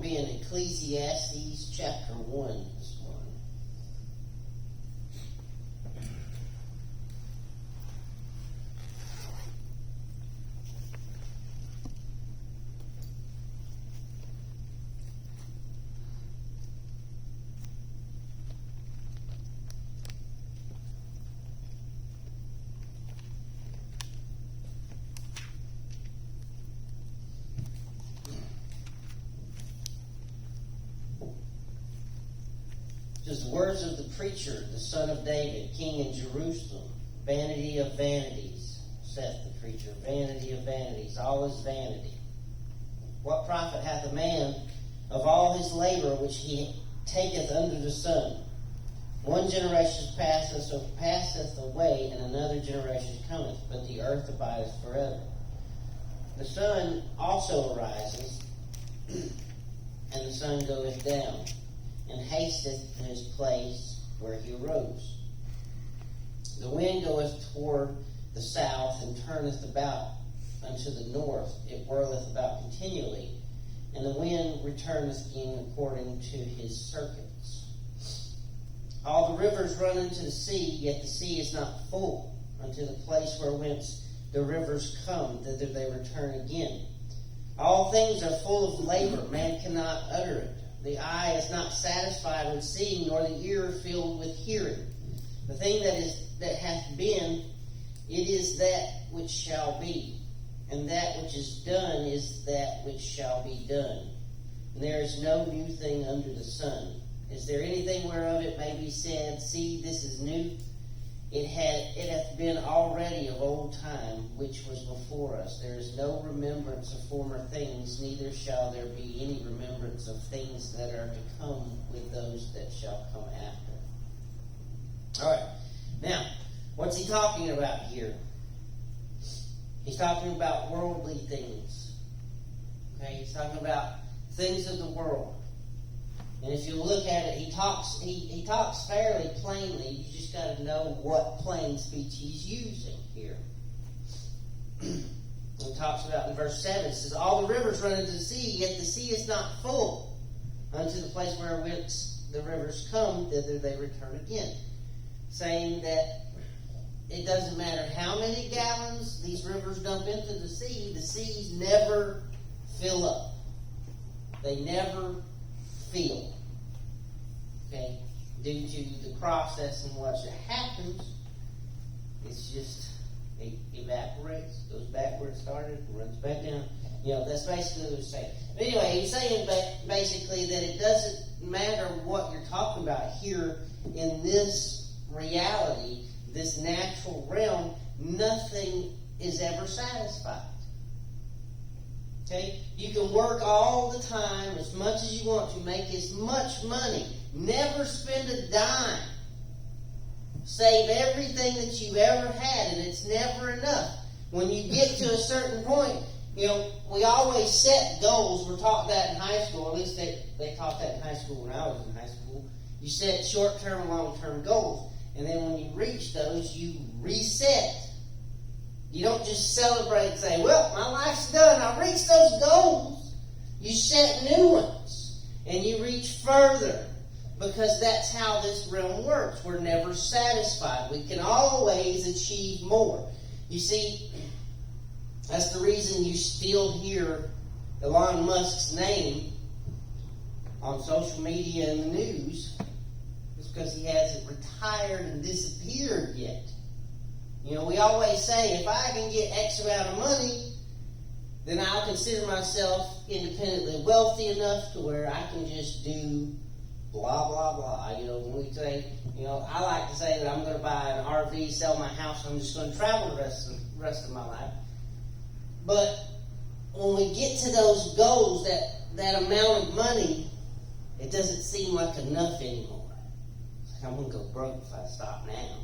be in Ecclesiastes chapter 1 this morning. Just the words of the preacher, the son of David, king in Jerusalem. Vanity of vanities, saith the preacher. Vanity of vanities, all is vanity. What profit hath a man of all his labor which he taketh under the sun? One generation passeth away, and another generation cometh, but the earth abideth forever. The sun also arises, and the sun goeth down, and hasteth to his place where he arose. The wind goeth toward the south, and turneth about unto the north. It whirleth about continually, and the wind returneth again according to his circuits. All the rivers run into the sea, yet the sea is not full. Unto the place where whence the rivers come, thither they return again. All things are full of labor, man cannot utter it. The eye is not satisfied with seeing, nor the ear filled with hearing. The thing that hath been, it is that which shall be, and that which is done is that which shall be done. And there is no new thing under the sun. Is there anything whereof it may be said, see, this is new? It hath been already of old time, which was before us. There is no remembrance of former things, neither shall there be any remembrance of things that are to come with those that shall come after. All right. Now, what's he talking about here? He's talking about worldly things. Okay, he's talking about things of the world. And if you look at it, he talks fairly plainly. You just got to know what plain speech he's using here. He talks about in verse 7, it says, all the rivers run into the sea, yet the sea is not full. Unto the place where whence the rivers come, thither they return again. Saying that it doesn't matter how many gallons these rivers dump into the seas never fill up. They never fill. Okay? Due to the process in which it happens, it's just, it evaporates, goes back where it started, runs back down. That's basically what he's saying. But anyway, he's saying basically that it doesn't matter what you're talking about here in this reality, this natural realm, nothing is ever satisfied. Okay? You can work all the time as much as you want to, make as much money, never spend a dime, save everything that you've ever had, and it's never enough. When you get to a certain point, we always set goals. We're taught that in high school, at least they taught that in high school when I was in high school. You set short-term and long-term goals, and then when you reach those, you reset. You don't just celebrate and say, well, my life's done. I reached those goals. You set new ones. And you reach further. Because that's how this realm works. We're never satisfied. We can always achieve more. You see, that's the reason you still hear Elon Musk's name on social media and the news. It's because he hasn't retired and disappeared yet. We always say, if I can get X amount of money, then I'll consider myself independently wealthy enough to where I can just do blah, blah, blah. When we say, I like to say that I'm going to buy an RV, sell my house, and I'm just going to travel the rest of my life. But when we get to those goals, that amount of money, it doesn't seem like enough anymore. It's like, I'm going to go broke if I stop now.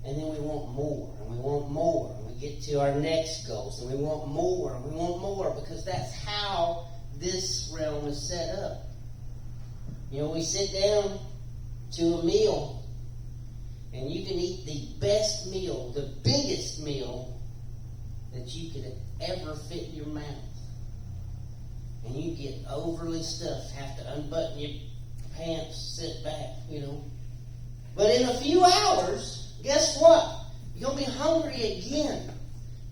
And then we want more, and we want more, and we get to our next goals, and we want more, and we want more, because that's how this realm is set up. We sit down to a meal, and you can eat the best meal, the biggest meal that you could ever fit in your mouth. And you get overly stuffed, have to unbutton your pants, sit back, But in a few hours, guess what? You're going to be hungry again,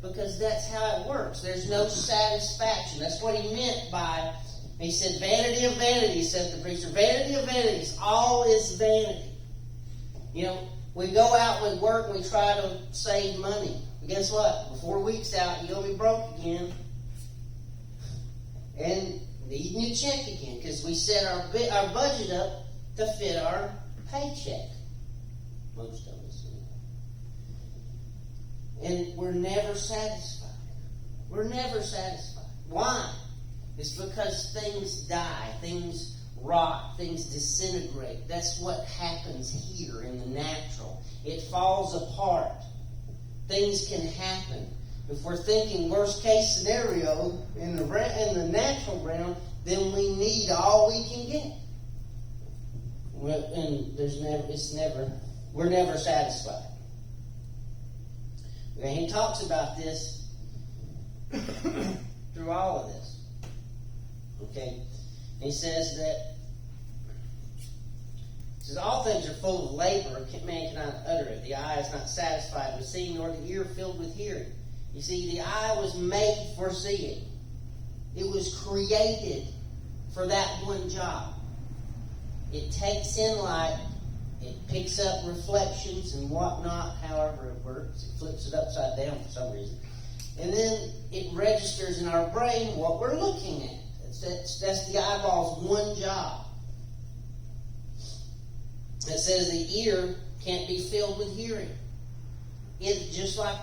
because that's how it works. There's no satisfaction. That's what he meant by, he said, vanity of vanities, said the preacher. Vanity of vanities. All is vanity. We go out, we work, we try to save money. And guess what? Before a week's out, you're going to be broke again. And needing your check again, because we set our budget up to fit our paycheck. Most of us. And we're never satisfied. We're never satisfied. Why? It's because things die, things rot, things disintegrate. That's what happens here in the natural. It falls apart. Things can happen. If we're thinking worst case scenario in the natural realm, then we need all we can get. And we're never satisfied. And he talks about this through all of this. Okay? He says all things are full of labor, man cannot utter it. The eye is not satisfied with seeing, nor the ear filled with hearing. You see, the eye was made for seeing. It was created for that one job. It takes in light, it picks up reflections and whatnot, however it works. It flips it upside down for some reason. And then it registers in our brain what we're looking at. That's the eyeball's one job. It says the ear can't be filled with hearing. It just like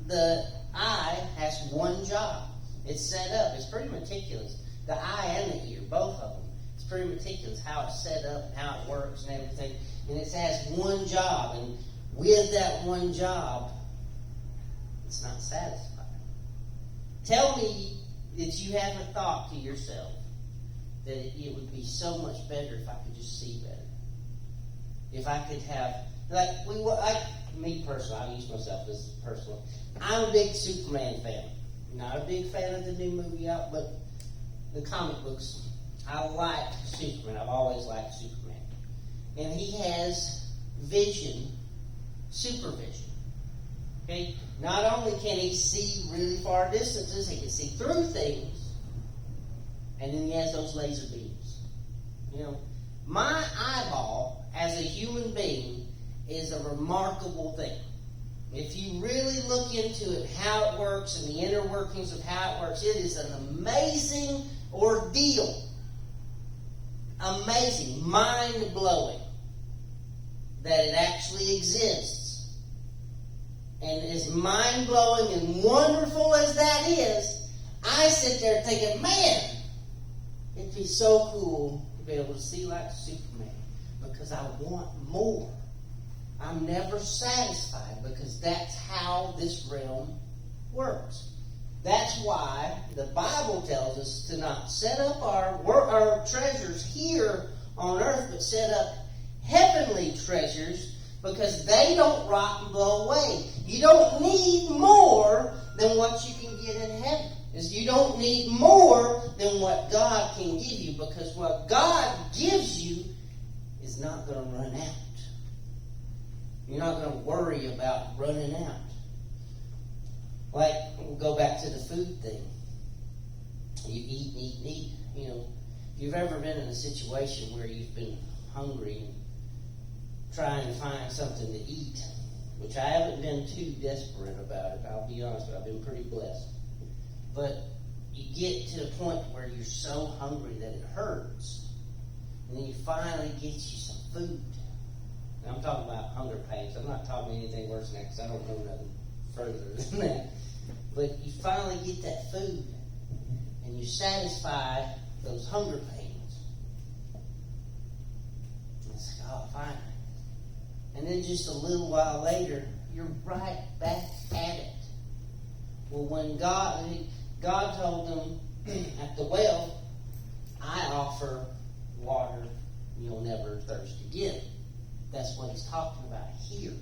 the eye has one job. It's set up. It's pretty meticulous. The eye and the ear, both of them. It's pretty meticulous how it's set up and how it works and everything. And it has one job. And with that one job, it's not satisfied. Tell me that you haven't thought to yourself that it would be so much better if I could just see better. If I could have, me personally, I'll use myself as personal. I'm a big Superman fan. Not a big fan of the new movie out, but the comic books. I like Superman. I've always liked Superman. And he has vision, supervision. Okay? Not only can he see really far distances, he can see through things, and then he has those laser beams. My eyeball, as a human being, is a remarkable thing. If you really look into it, how it works, and the inner workings of how it works, it is an amazing ordeal. Amazing, mind-blowing that it actually exists. And as mind-blowing and wonderful as that is, I sit there thinking, man, it'd be so cool to be able to see like Superman, because I want more. I'm never satisfied, because that's how this realm works. That's why the Bible tells us to not set up our treasures here on earth, but set up heavenly treasures, because they don't rot and blow away. You don't need more than what you can get in heaven. You don't need more than what God can give you, because what God gives you is not going to run out. You're not going to worry about running out. Like, we'll go back to the food thing. You eat. If you've ever been in a situation where you've been hungry and trying to find something to eat, which I haven't been too desperate about it, I'll be honest with you, I've been pretty blessed. But you get to the point where you're so hungry that it hurts, and then you finally get you some food. And I'm talking about hunger pains. I'm not talking anything worse than that, because I don't know nothing further than that. But you finally get that food, and you satisfy those hunger pains. And it's like, oh, finally. And then just a little while later, you're right back at it. Well, when God told them at the well, I offer water, you'll never thirst again. That's what he's talking about here.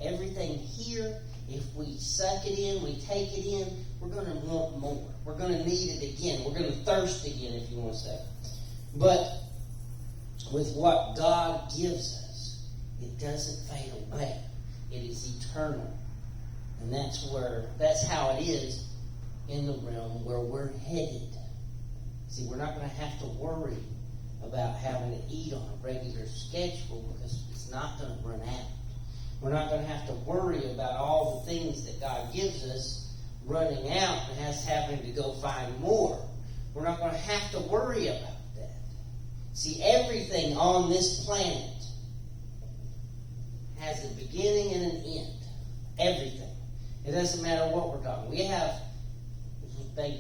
Everything here, if we suck it in, we take it in, we're going to want more. We're going to need it again. We're going to thirst again, if you want to say. But with what God gives us, it doesn't fade away. It is eternal. And that's how it is in the realm where we're headed. See, we're not going to have to worry about having to eat on a regular schedule because it's not going to run out. We're not going to have to worry about all the things that God gives us running out and us having to go find more. We're not going to have to worry about that. See, everything on this planet has a beginning and an end. Everything. It doesn't matter what we're talking. We have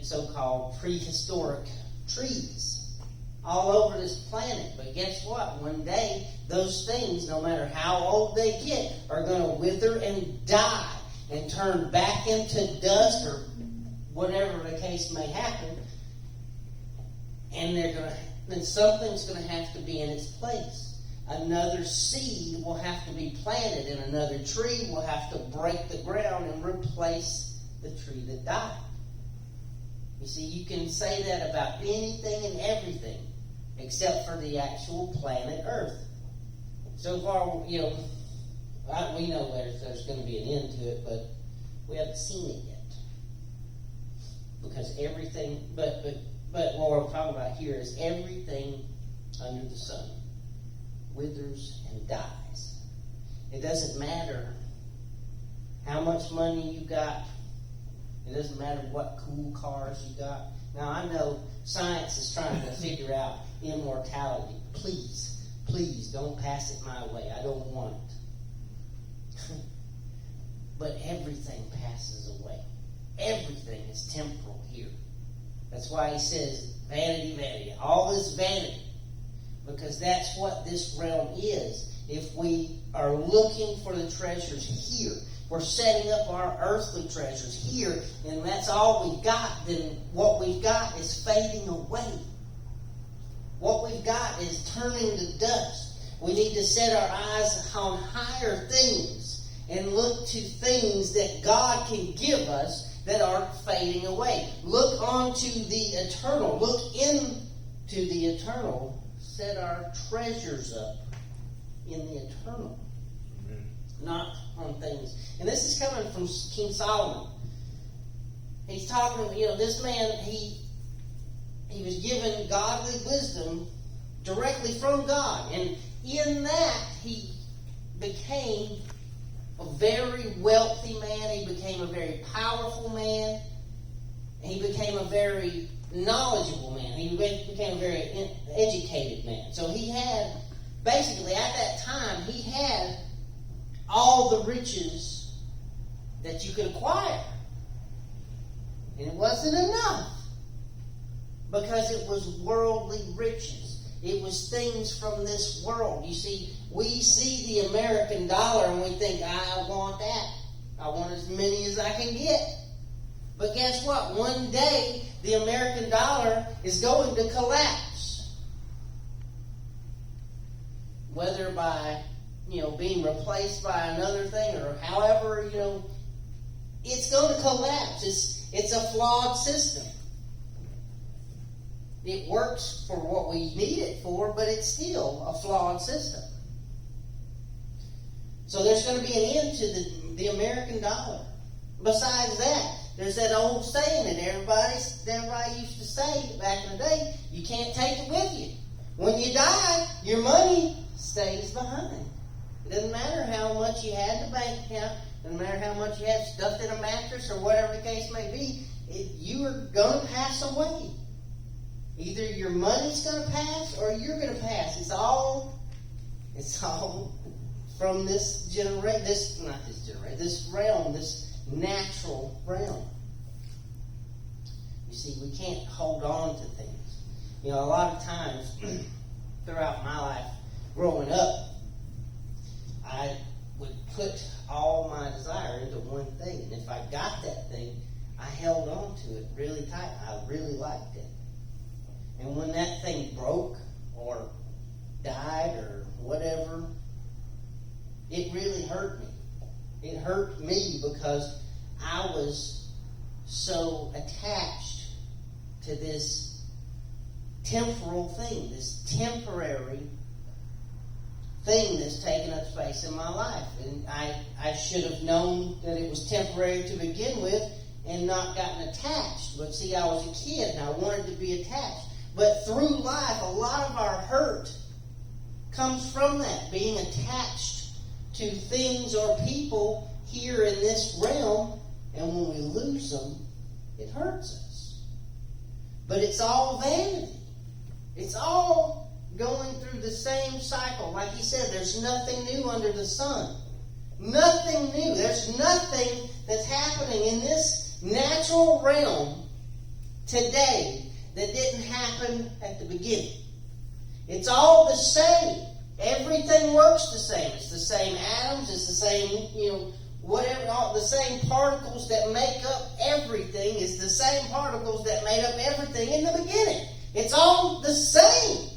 so-called prehistoric trees all over this planet. But guess what? One day, those things, no matter how old they get, are going to wither and die and turn back into dust or whatever the case may happen. And then something's going to have to be in its place. Another seed will have to be planted, and another tree will have to break the ground and replace the tree that died. You see, you can say that about anything and everything except for the actual planet Earth. So far, we know there's going to be an end to it, but we haven't seen it yet. Because everything, but what we're talking about here is everything under the sun withers and dies. It doesn't matter how much money you got. It doesn't matter what cool cars you got. Now, I know science is trying to figure out immortality. Please don't pass it my way. I don't want it. But everything passes away. Everything is temporal here. That's why he says, vanity, vanity. All is vanity. Because that's what this realm is. If we are looking for the treasures here, we're setting up our earthly treasures here, and that's all we've got, then what we've got is fading away. What we've got is turning to dust. We need to set our eyes on higher things and look to things that God can give us that aren't fading away. Look onto the eternal. Look into the eternal. Set our treasures up in the eternal. Amen. Not on things. And this is coming from King Solomon. He's talking, this man, he was given godly wisdom directly from God. And in that, he became a very wealthy man. He became a very powerful man. He became a very knowledgeable man. He became a very educated man. So he had, basically at that time, he had all the riches that you could acquire. And it wasn't enough. Because it was worldly riches. It was things from this world. You see, we see the American dollar and we think, I want that. I want as many as I can get. But guess what? One day, the American dollar is going to collapse. Whether by, being replaced by another thing or however, it's going to collapse. It's a flawed system. It works for what we need it for, but it's still a flawed system. So there's going to be an end to the American dollar. Besides that, there's that old saying that everybody used to say back in the day, you can't take it with you. When you die, your money stays behind. It doesn't matter how much you had in the bank account, it doesn't matter how much you had stuffed in a mattress or whatever the case may be, you are going to pass away. Either your money's going to pass or you're going to pass. It's all from this realm, this natural realm. You see, we can't hold on to things. A lot of times throughout my life growing up, I would put all my desire into one thing. And if I got that thing, I held on to it really tight. I really liked it. And when that thing broke or died or whatever, it really hurt me. It hurt me because I was so attached to this temporal thing, this temporary thing that's taken up space in my life. And I should have known that it was temporary to begin with and not gotten attached. But see, I was a kid and I wanted to be attached. But through life, a lot of our hurt comes from that, being attached to things or people here in this realm, and when we lose them, it hurts us. But it's all vanity. It's all going through the same cycle. Like he said, there's nothing new under the sun. Nothing new. There's nothing that's happening in this natural realm today that didn't happen at the beginning. It's all the same. Everything works the same. It's the same atoms. It's the same, whatever. All the same particles that make up everything is the same particles that made up everything in the beginning. It's all the same.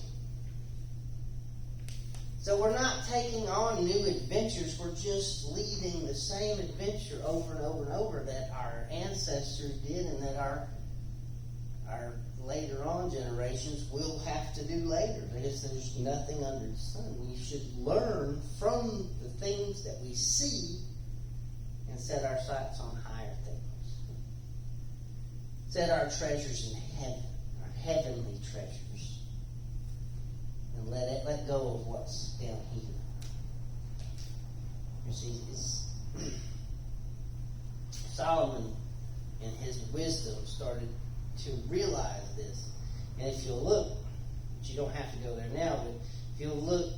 So we're not taking on new adventures. We're just leading the same adventure over and over and over that our ancestors did and that our later on generations will have to do later. There's nothing under the sun. We should learn from the things that we see and set our sights on higher things. Set our treasures in heaven, our heavenly treasures. And let go of what's down here. You see, Solomon in his wisdom started to realize this. And if you'll look, but you don't have to go there now, but if you'll look,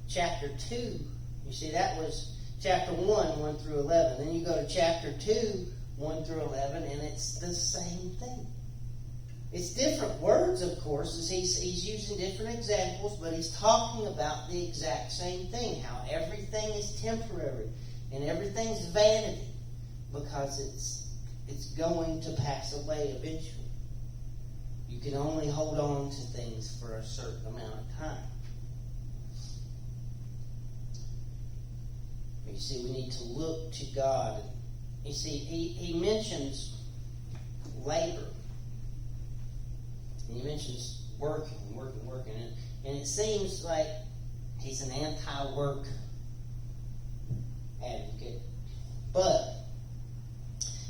chapter 2, you see that was chapter 1 through 11. Then you go to chapter 2, 1 through 11, and it's the same thing. It's different words, of course, as he's using different examples, but he's talking about the exact same thing, how everything is temporary and everything's vanity because it's going to pass away eventually. You can only hold on to things for a certain amount of time. You see, we need to look to God. You see, he mentions labor. And he mentions working. And it seems like he's an anti-work advocate. But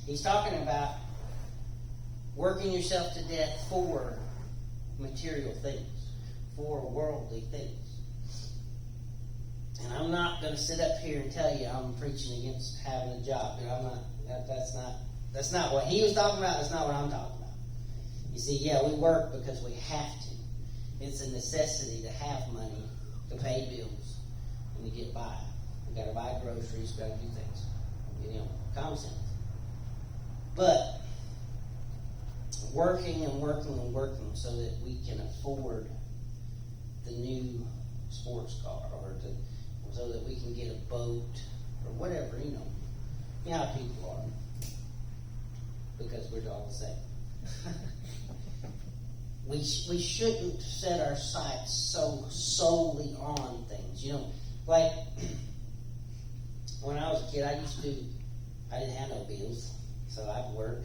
he's talking about working yourself to death for material things, for worldly things. And I'm not going to sit up here and tell you I'm preaching against having a job. I'm not. That's not what he was talking about. That's not what I'm talking about. You see, yeah, we work because we have to. It's a necessity to have money to pay bills and to get by. We got to buy groceries. We got to do things. Common sense. But working so that we can afford the new sports car so that we can get a boat or whatever, you know how people are, because we're all the same. We shouldn't set our sights so solely on things. Like when I was a kid, I didn't have no bills, so I'd work.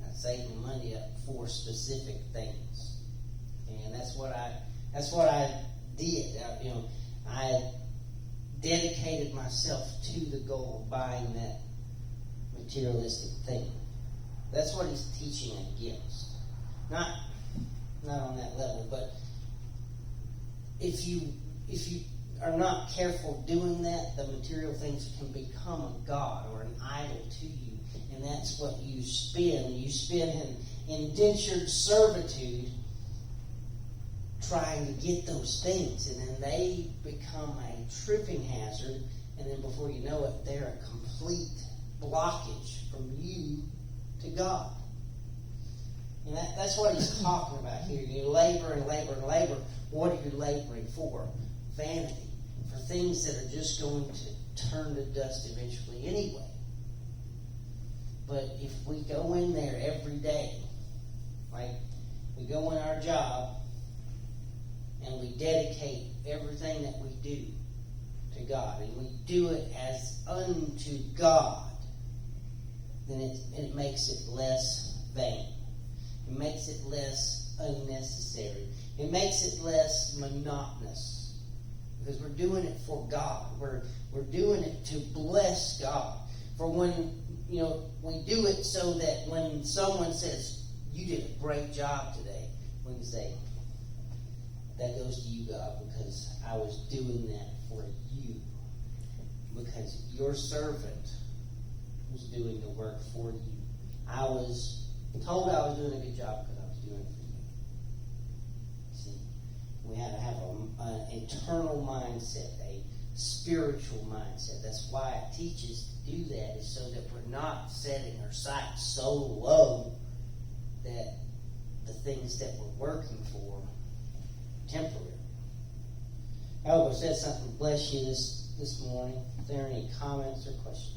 I'd save my money up for specific things, and that's what I did. I dedicated myself to the goal of buying that materialistic thing. That's what he's teaching against. Not on that level, but if you are not careful doing that, the material things can become a god or an idol to you, and that's what you spend. You spend in indentured servitude trying to get those things, and then they become a tripping hazard, and then before you know it, they're a complete blockage from you to God. And that's what he's talking about here. You labor and labor and labor. What are you laboring for? Vanity. For things that are just going to turn to dust eventually anyway. But if we go in there every day, like we go in our job, and we dedicate everything that we do to God, and we do it as unto God, then it makes it less vain. It makes it less unnecessary. It makes it less monotonous. Because we're doing it for God. We're doing it to bless God. For when, we do it so that when someone says, you did a great job today, we can say, that goes to you, God, because I was doing that for you. Because your servant was doing the work for you. I was told I was doing a good job because I was doing it for you. See, we have to have an internal mindset, a spiritual mindset. That's why it teaches to do that, is so that we're not setting our sights so low that the things that we're working for are temporary. I hope I said something to bless you this morning. If there are any comments or questions?